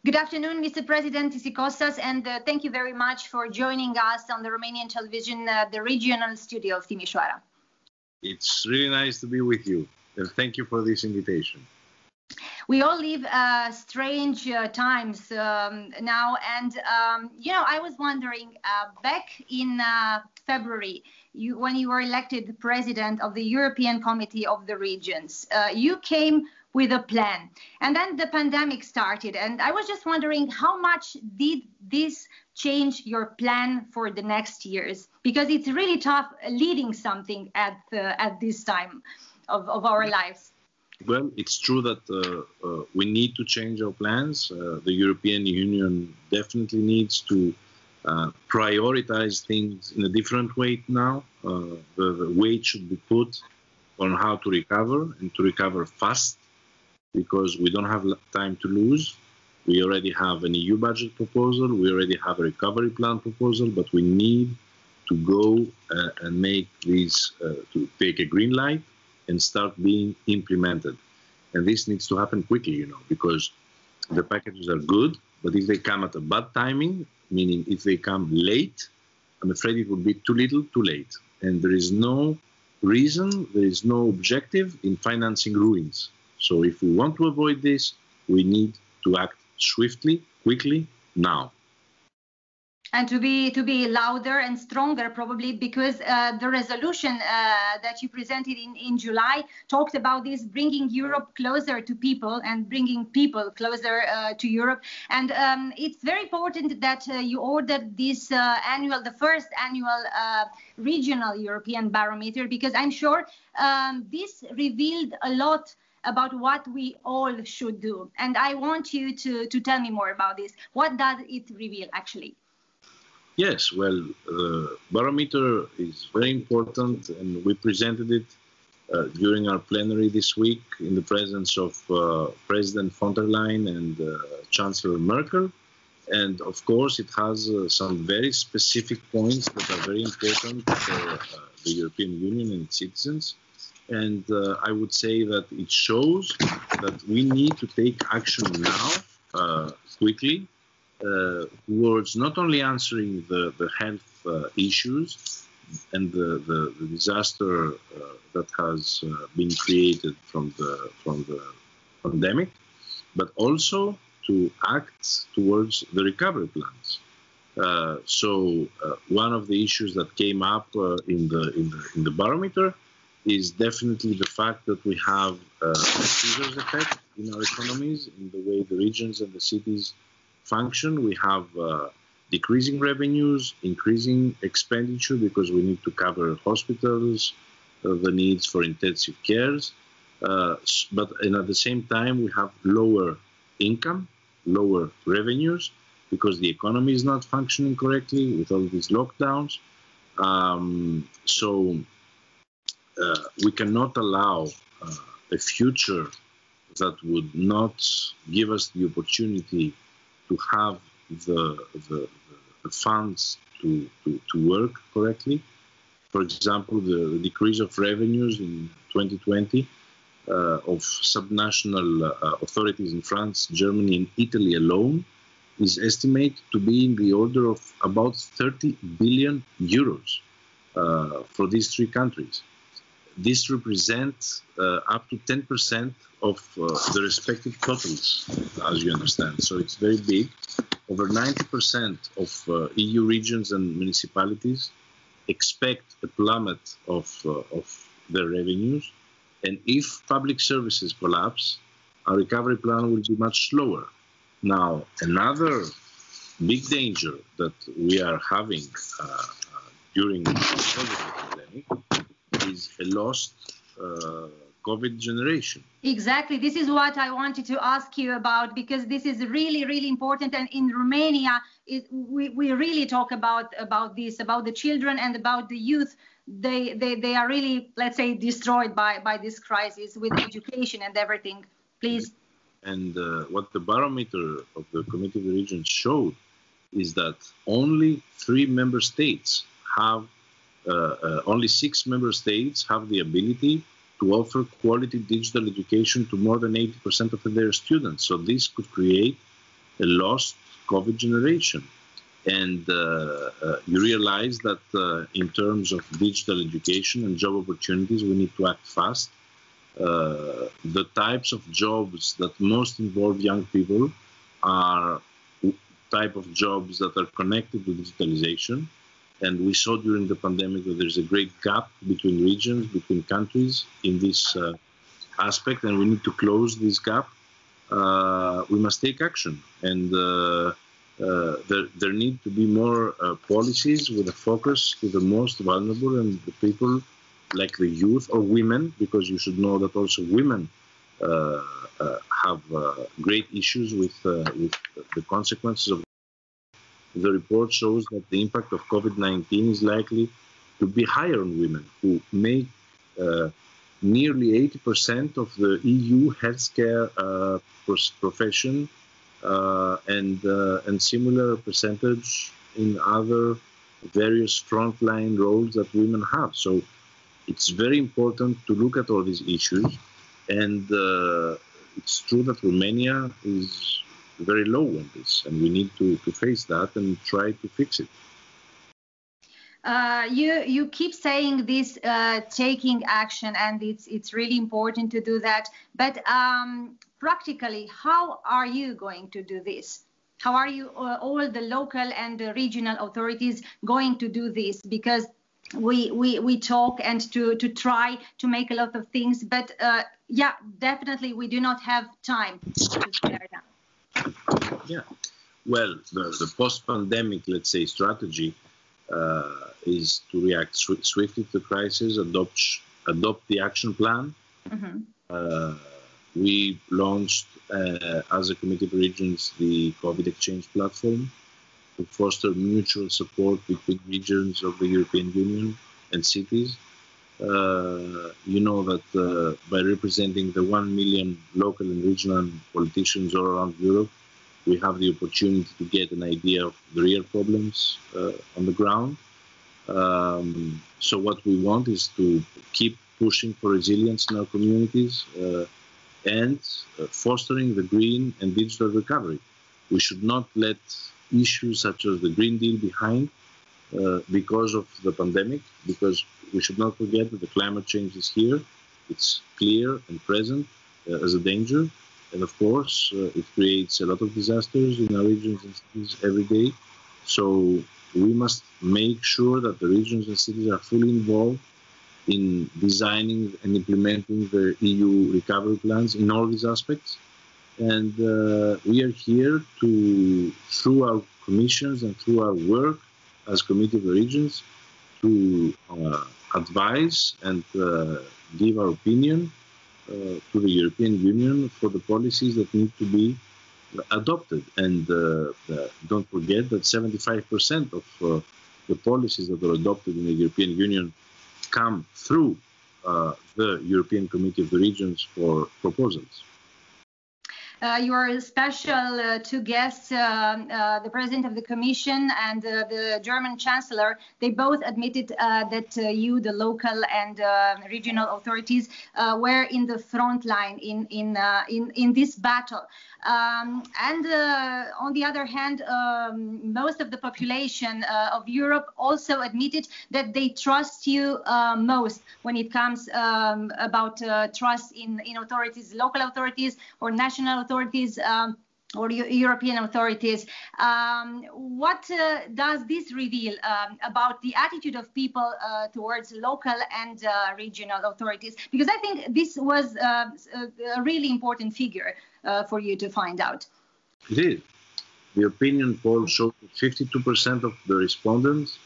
Good afternoon, Mr. President Tzitzikostas, and thank you very much for joining us on the Romanian television, the regional studio of Timișoara. It's really nice to be with you, and thank you for this invitation. We all live strange times now, and I was wondering, back in February, when you were elected president of the European Committee of the Regions, you came with a plan, and then the pandemic started, and I was just wondering, how much did this change your plan for the next years? Because it's really tough leading something at this time of our lives. Well, it's true that we need to change our plans. The European Union definitely needs to prioritize things in a different way now. The weight should be put on how to recover, and to recover fast, because we don't have time to lose. We already have an EU budget proposal, we already have a recovery plan proposal, but we need to go and make these, to take a green light and start being implemented. And this needs to happen quickly, because the packages are good, but if they come at a bad timing, meaning if they come late, I'm afraid it will be too little, too late. And there is no reason, there is no objective in financing ruins. So if we want to avoid this, we need to act swiftly, quickly, now. And to be louder and stronger, probably, because the resolution that you presented in July talked about this, bringing Europe closer to people and bringing people closer to Europe. And it's very important that you ordered this the first annual regional European Barometer, because I'm sure this revealed a lot about what we all should do. And I want you to tell me more about this. What does it reveal, actually? Yes, well, the barometer is very important, and we presented it during our plenary this week in the presence of President von der Leyen and Chancellor Merkel. And of course, it has some very specific points that are very important for the European Union and its citizens. And I would say that it shows that we need to take action now, quickly, towards not only answering the health issues and the disaster that has been created from the pandemic, but also to act towards the recovery plans. So one of the issues that came up in the barometer is definitely the fact that we have a scissors effect in our economies, in the way the regions and the cities function. We have decreasing revenues, increasing expenditure, because we need to cover hospitals, the needs for intensive cares, and at the same time we have lower income, lower revenues, because the economy is not functioning correctly with all these lockdowns. We cannot allow a future that would not give us the opportunity to have the funds to work correctly. For example, the decrease of revenues in 2020 of subnational authorities in France, Germany, and Italy alone is estimated to be in the order of about 30 billion euros for these three countries. This represents up to 10% of the respective totals, as you understand. So it's very big. Over 90% of EU regions and municipalities expect a plummet of their revenues. And if public services collapse, our recovery plan will be much slower. Now, another big danger that we are having during the pandemic is a lost COVID generation. Exactly. This is what I wanted to ask you about, because this is really, really important. And in Romania, we really talk about this, about the children and about the youth. They are really, let's say, destroyed by this crisis with education and everything. Please. And what the barometer of the Committee of the Regions showed is that only 3 member states have only 6 member states have the ability to offer quality digital education to more than 80% of their students. So this could create lost COVID generation. And you realize that in terms of digital education and job opportunities, we need to act fast. The types of jobs that most involve young people are type of jobs that are connected to digitalization. And we saw during the pandemic that there's a great gap between regions, between countries in this aspect, and we need to close this gap. We must take action, and there need to be more policies with a focus to the most vulnerable and the people like the youth or women, because you should know that also women have great issues with the consequences of. The report shows that the impact of COVID-19 is likely to be higher on women, who make nearly 80% of the EU healthcare profession and similar percentage in other various frontline roles that women have. So it's very important to look at all these issues, and it's true that Romania is very low on this, and we need to face that and try to fix it. You keep saying this, taking action, and it's really important to do that. But practically, how are you going to do this? How are you, all the local and the regional authorities, going to do this? Because we talk and to try to make a lot of things, but yeah, definitely we do not have time to spare now. Yeah, well, the post-pandemic, let's say, strategy is to react swiftly to the crisis, adopt the action plan. Mm-hmm. We launched, as a Committee of Regions, the COVID exchange platform to foster mutual support between regions of the European Union and cities. You know that by representing the 1 million local and regional politicians all around Europe, we have the opportunity to get an idea of the real problems on the ground. So what we want is to keep pushing for resilience in our communities and fostering the green and digital recovery. We should not let issues such as the Green Deal behind because of the pandemic, because we should not forget that the climate change is here. It's clear and present as a danger. And of course, it creates a lot of disasters in our regions and cities every day. So we must make sure that the regions and cities are fully involved in designing and implementing the EU recovery plans in all these aspects. And we are here to, through our commissions and through our work as Committee of the Regions, to advise and give our opinion to the European Union for the policies that need to be adopted. And don't forget that 75% of the policies that are adopted in the European Union come through the European Committee of the Regions for proposals. Your special two guests, the President of the Commission and the German Chancellor, they both admitted that you, the local and regional authorities, were in the front line in this battle. And on the other hand, most of the population of Europe also admitted that they trust you most when it comes about trust in authorities, local authorities or national authorities or European authorities. What does this reveal about the attitude of people towards local and regional authorities? Because I think this was a really important figure for you to find out. It is. The opinion poll showed that 52% of the respondents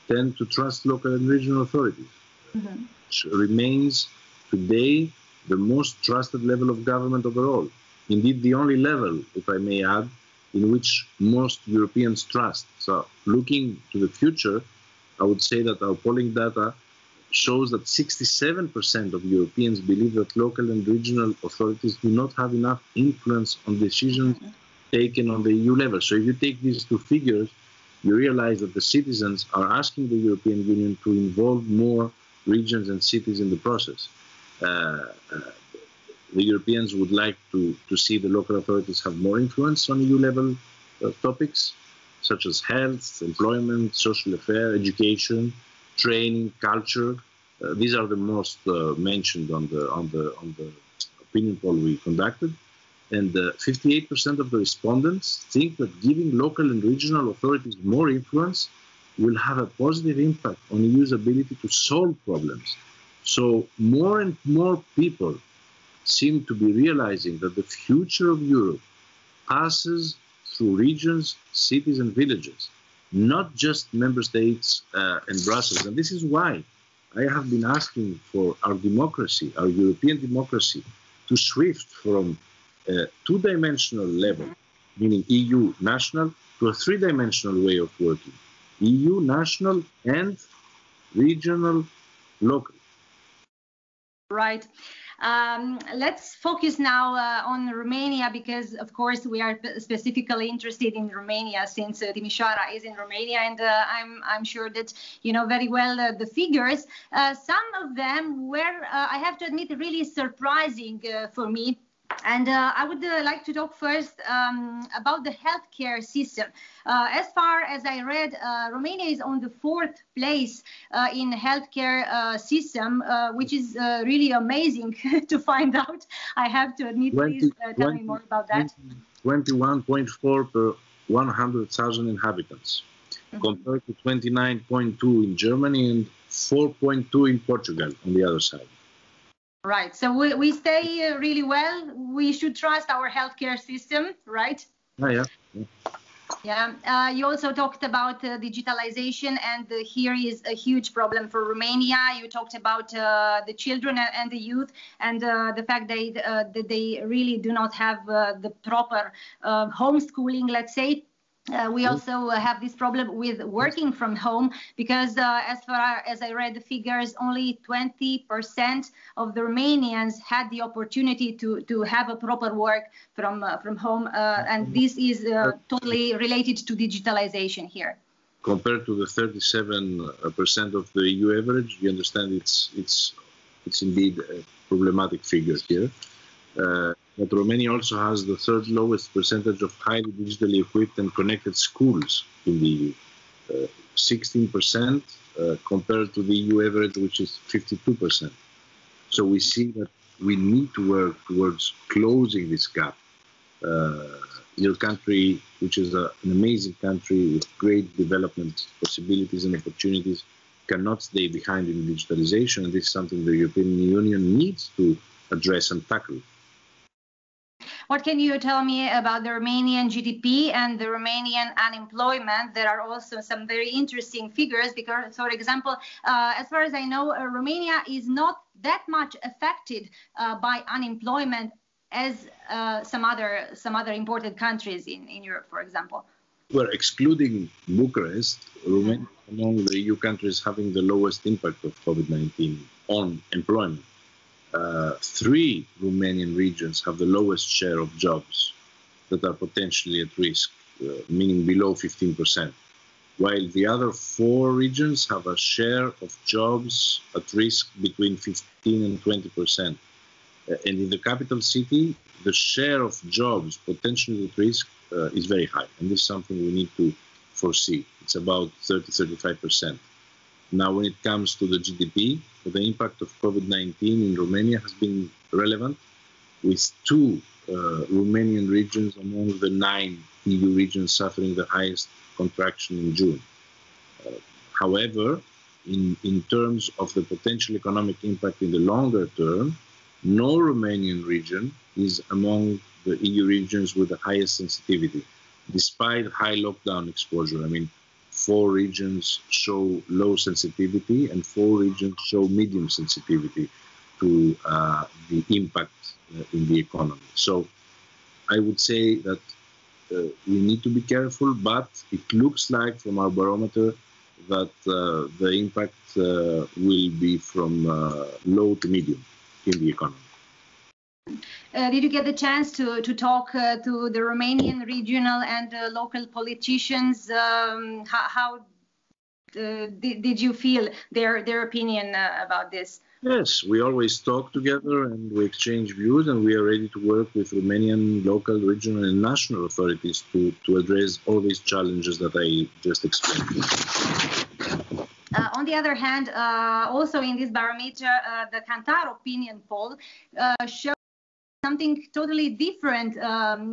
tend to trust local and regional authorities, mm-hmm. which remains today the most trusted level of government overall. Indeed, the only level, if I may add, in which most Europeans trust. So looking to the future, I would say that our polling data shows that 67% of Europeans believe that local and regional authorities do not have enough influence on decisions taken on the EU level. So if you take these two figures, you realize that the citizens are asking the European Union to involve more regions and cities in the process. the Europeans would like to see the local authorities have more influence on EU-level topics, such as health, employment, social affairs, education, training, culture. These are the most mentioned on the opinion poll we conducted. And 58% of the respondents think that giving local and regional authorities more influence will have a positive impact on EU's ability to solve problems. So more and more people seem to be realizing that the future of Europe passes through regions, cities, and villages, not just member states and Brussels. And this is why I have been asking for our democracy, our European democracy, to shift from a two-dimensional level, meaning EU national, to a three-dimensional way of working, EU national and regional local. Right. Let's focus now on Romania, because, of course, we are specifically interested in Romania since Timișoara is in Romania, and I'm sure that you know very well the figures. Some of them were, I have to admit, really surprising for me. And I would like to talk first about the healthcare system. As far as I read, Romania is on the 4th place in healthcare system, which is really amazing to find out. I have to admit. Please tell me more about that. 21.4 per 100,000 inhabitants, compared to 29.2 in Germany and 4.2 in Portugal on the other side. Right. So we stay really well. We should trust our healthcare system, right? Oh, yeah. Yeah. You also talked about digitalization, and here is a huge problem for Romania. You talked about the children and the youth, and the fact that they really do not have the proper homeschooling, let's say. We also have this problem with working from home, because as far as I read the figures, only 20% of the Romanians had the opportunity to have a proper work from home, and this is totally related to digitalization here. Compared to the 37% of the EU average, you understand it's indeed a problematic figure here. But Romania also has the third lowest percentage of highly digitally equipped and connected schools in the EU, 16% compared to the EU average, which is 52%. So we see that we need to work towards closing this gap. Your country, which is an amazing country with great development possibilities and opportunities, cannot stay behind in digitalization, and this is something the European Union needs to address and tackle. What can you tell me about the Romanian GDP and the Romanian unemployment? There are also some very interesting figures because, for example, as far as I know, Romania is not that much affected by unemployment as some other important countries in Europe, for example. Well, excluding Bucharest, Romania is among the EU countries having the lowest impact of COVID-19 on employment. 3 Romanian regions have the lowest share of jobs that are potentially at risk, meaning below 15%, while the other 4 regions have a share of jobs at risk between 15 and 20%. And in the capital city, the share of jobs potentially at risk is very high, and this is something we need to foresee. It's about 30-35%. Now, when it comes to the GDP, the impact of COVID-19 in Romania has been relevant, with 2 Romanian regions among the 9 EU regions suffering the highest contraction in June. However, in terms of the potential economic impact in the longer term, no Romanian region is among the EU regions with the highest sensitivity, despite high lockdown exposure. I mean, 4 regions show low sensitivity and 4 regions show medium sensitivity to the impact in the economy. So I would say that we need to be careful, but it looks like from our barometer that the impact will be from low to medium in the economy. Did you get the chance to talk to the Romanian regional and local politicians? How did you feel their opinion about this? Yes, we always talk together and we exchange views, and we are ready to work with Romanian local, regional, and national authorities to address all these challenges that I just explained. On the other hand, also in this barometer, the Kantar opinion poll shows something totally different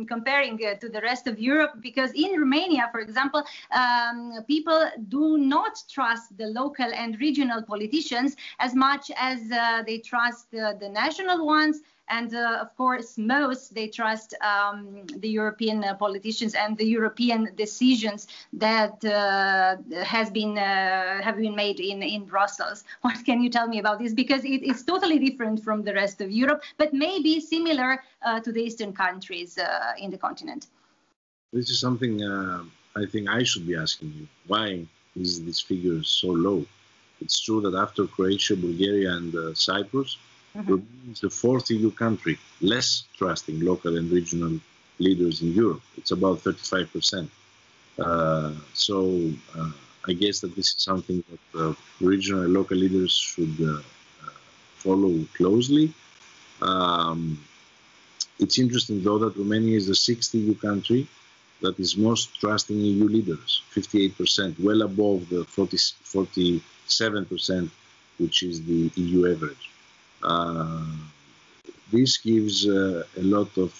comparing to the rest of Europe, because in Romania, for example, people do not trust the local and regional politicians as much as they trust the national ones. And of course, most they trust the European politicians and the European decisions that have been made in Brussels. What can you tell me about this? Because it's totally different from the rest of Europe, but maybe similar to the Eastern countries in the continent. This is something I think I should be asking you. Why is this figure so low? It's true that after Croatia, Bulgaria, and Cyprus, it's the fourth EU country less trusting local and regional leaders in Europe. It's about 35%. So I guess that this is something that regional and local leaders should follow closely. It's interesting, though, that Romania is the sixth EU country that is most trusting EU leaders, 58%, well above the 47%, which is the EU average. This gives a lot of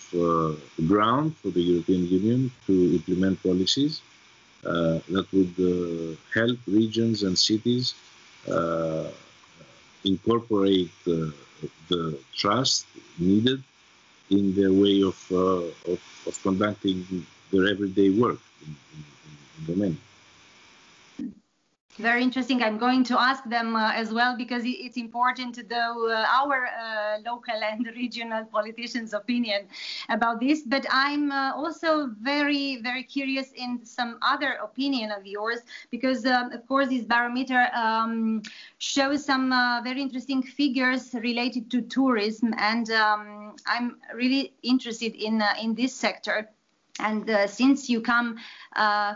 ground for the European Union to implement policies that would help regions and cities incorporate the trust needed in their way of conducting their everyday work in Romania. Very interesting. I'm going to ask them as well, because it's important to know our local and regional politicians' opinion about this. But I'm also very, very curious in some other opinion of yours, because, of course, this barometer shows some very interesting figures related to tourism. And I'm really interested in this sector. And since you come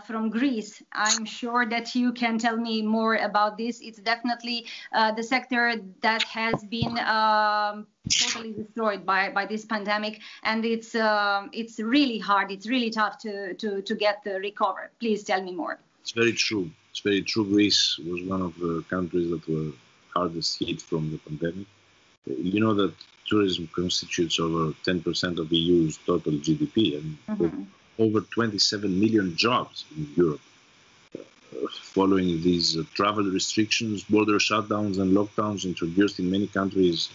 from Greece, I'm sure that you can tell me more about this. It's definitely the sector that has been totally destroyed by this pandemic, and it's really hard. It's really tough to get the recover. Please tell me more. It's very true. It's very true. Greece was one of the countries that were hardest hit from the pandemic. You know that tourism constitutes over 10% of the EU's total GDP, and over 27 million jobs in Europe. Following these travel restrictions, border shutdowns, and lockdowns introduced in many countries,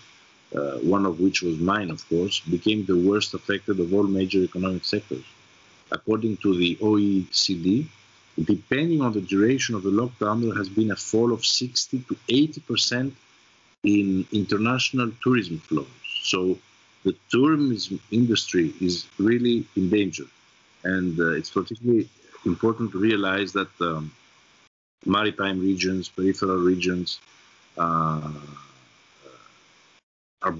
one of which was mine, of course, became the worst affected of all major economic sectors. According to the OECD, depending on the duration of the lockdown, there has been a fall of 60 to 80% in international tourism flows. So the tourism industry is really in danger. And it's particularly important to realize that maritime regions, peripheral regions are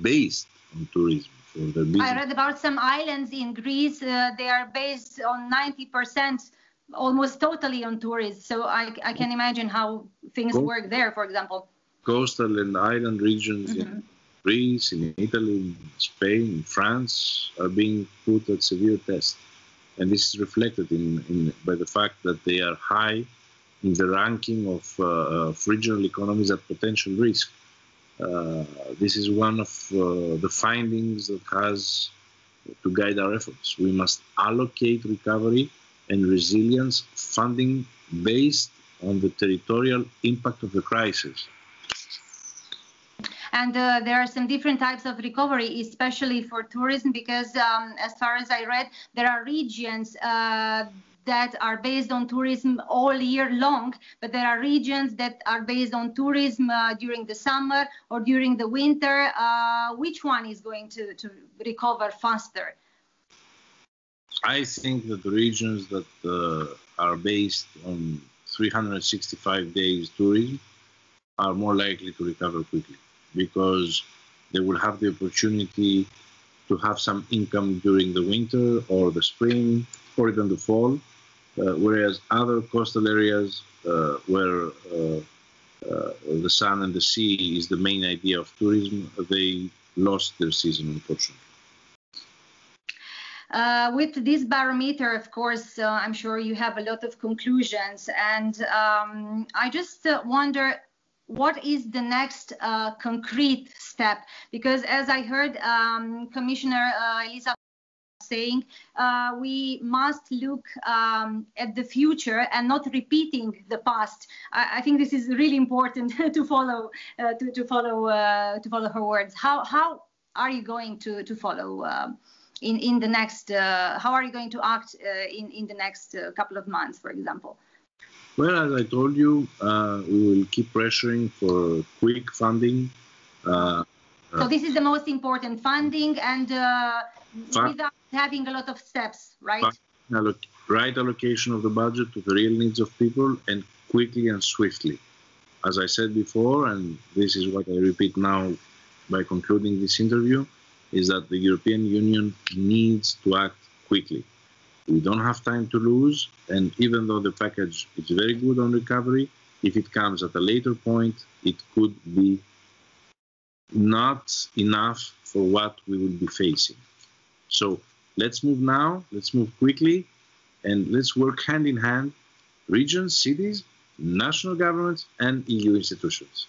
based on tourism for their business. I read about some islands in Greece. They are based on 90%, almost totally on tourism. So I can imagine how things work there, for example. Coastal and island regions in Greece, in Italy, in Spain, in France are being put at severe test. And this is reflected by the fact that they are high in the ranking of regional economies at potential risk. This is one of the findings that has to guide our efforts. We must allocate recovery and resilience funding based on the territorial impact of the crisis. And there are some different types of recovery, especially for tourism, because as far as I read, there are regions that are based on tourism all year long, but there are regions that are based on tourism during the summer or during the winter. Which one is going to recover faster? I think that the regions that are based on 365 days tourism are more likely to recover quickly, because they will have the opportunity to have some income during the winter or the spring or even the fall, whereas other coastal areas where the sun and the sea is the main idea of tourism, they lost their season, unfortunately. With this barometer, of course, I'm sure you have a lot of conclusions, and I just wonder, what is the next concrete step? Because as I heard Commissioner Elisa saying, we must look at the future and not repeating the past. I think this is really important to follow her words. How are you going to follow in the next? How are you going to act in the next couple of months, for example? Well, as I told you, we will keep pressuring for quick funding. So this is the most important, funding, and without having a lot of steps, right? Right allocation of the budget to the real needs of people, and quickly and swiftly. As I said before, and this is what I repeat now by concluding this interview, is that the European Union needs to act quickly. We don't have time to lose, and even though the package is very good on recovery, if it comes at a later point, it could be not enough for what we will be facing. So let's move now, let's move quickly, and let's work hand in hand, regions, cities, national governments, and EU institutions.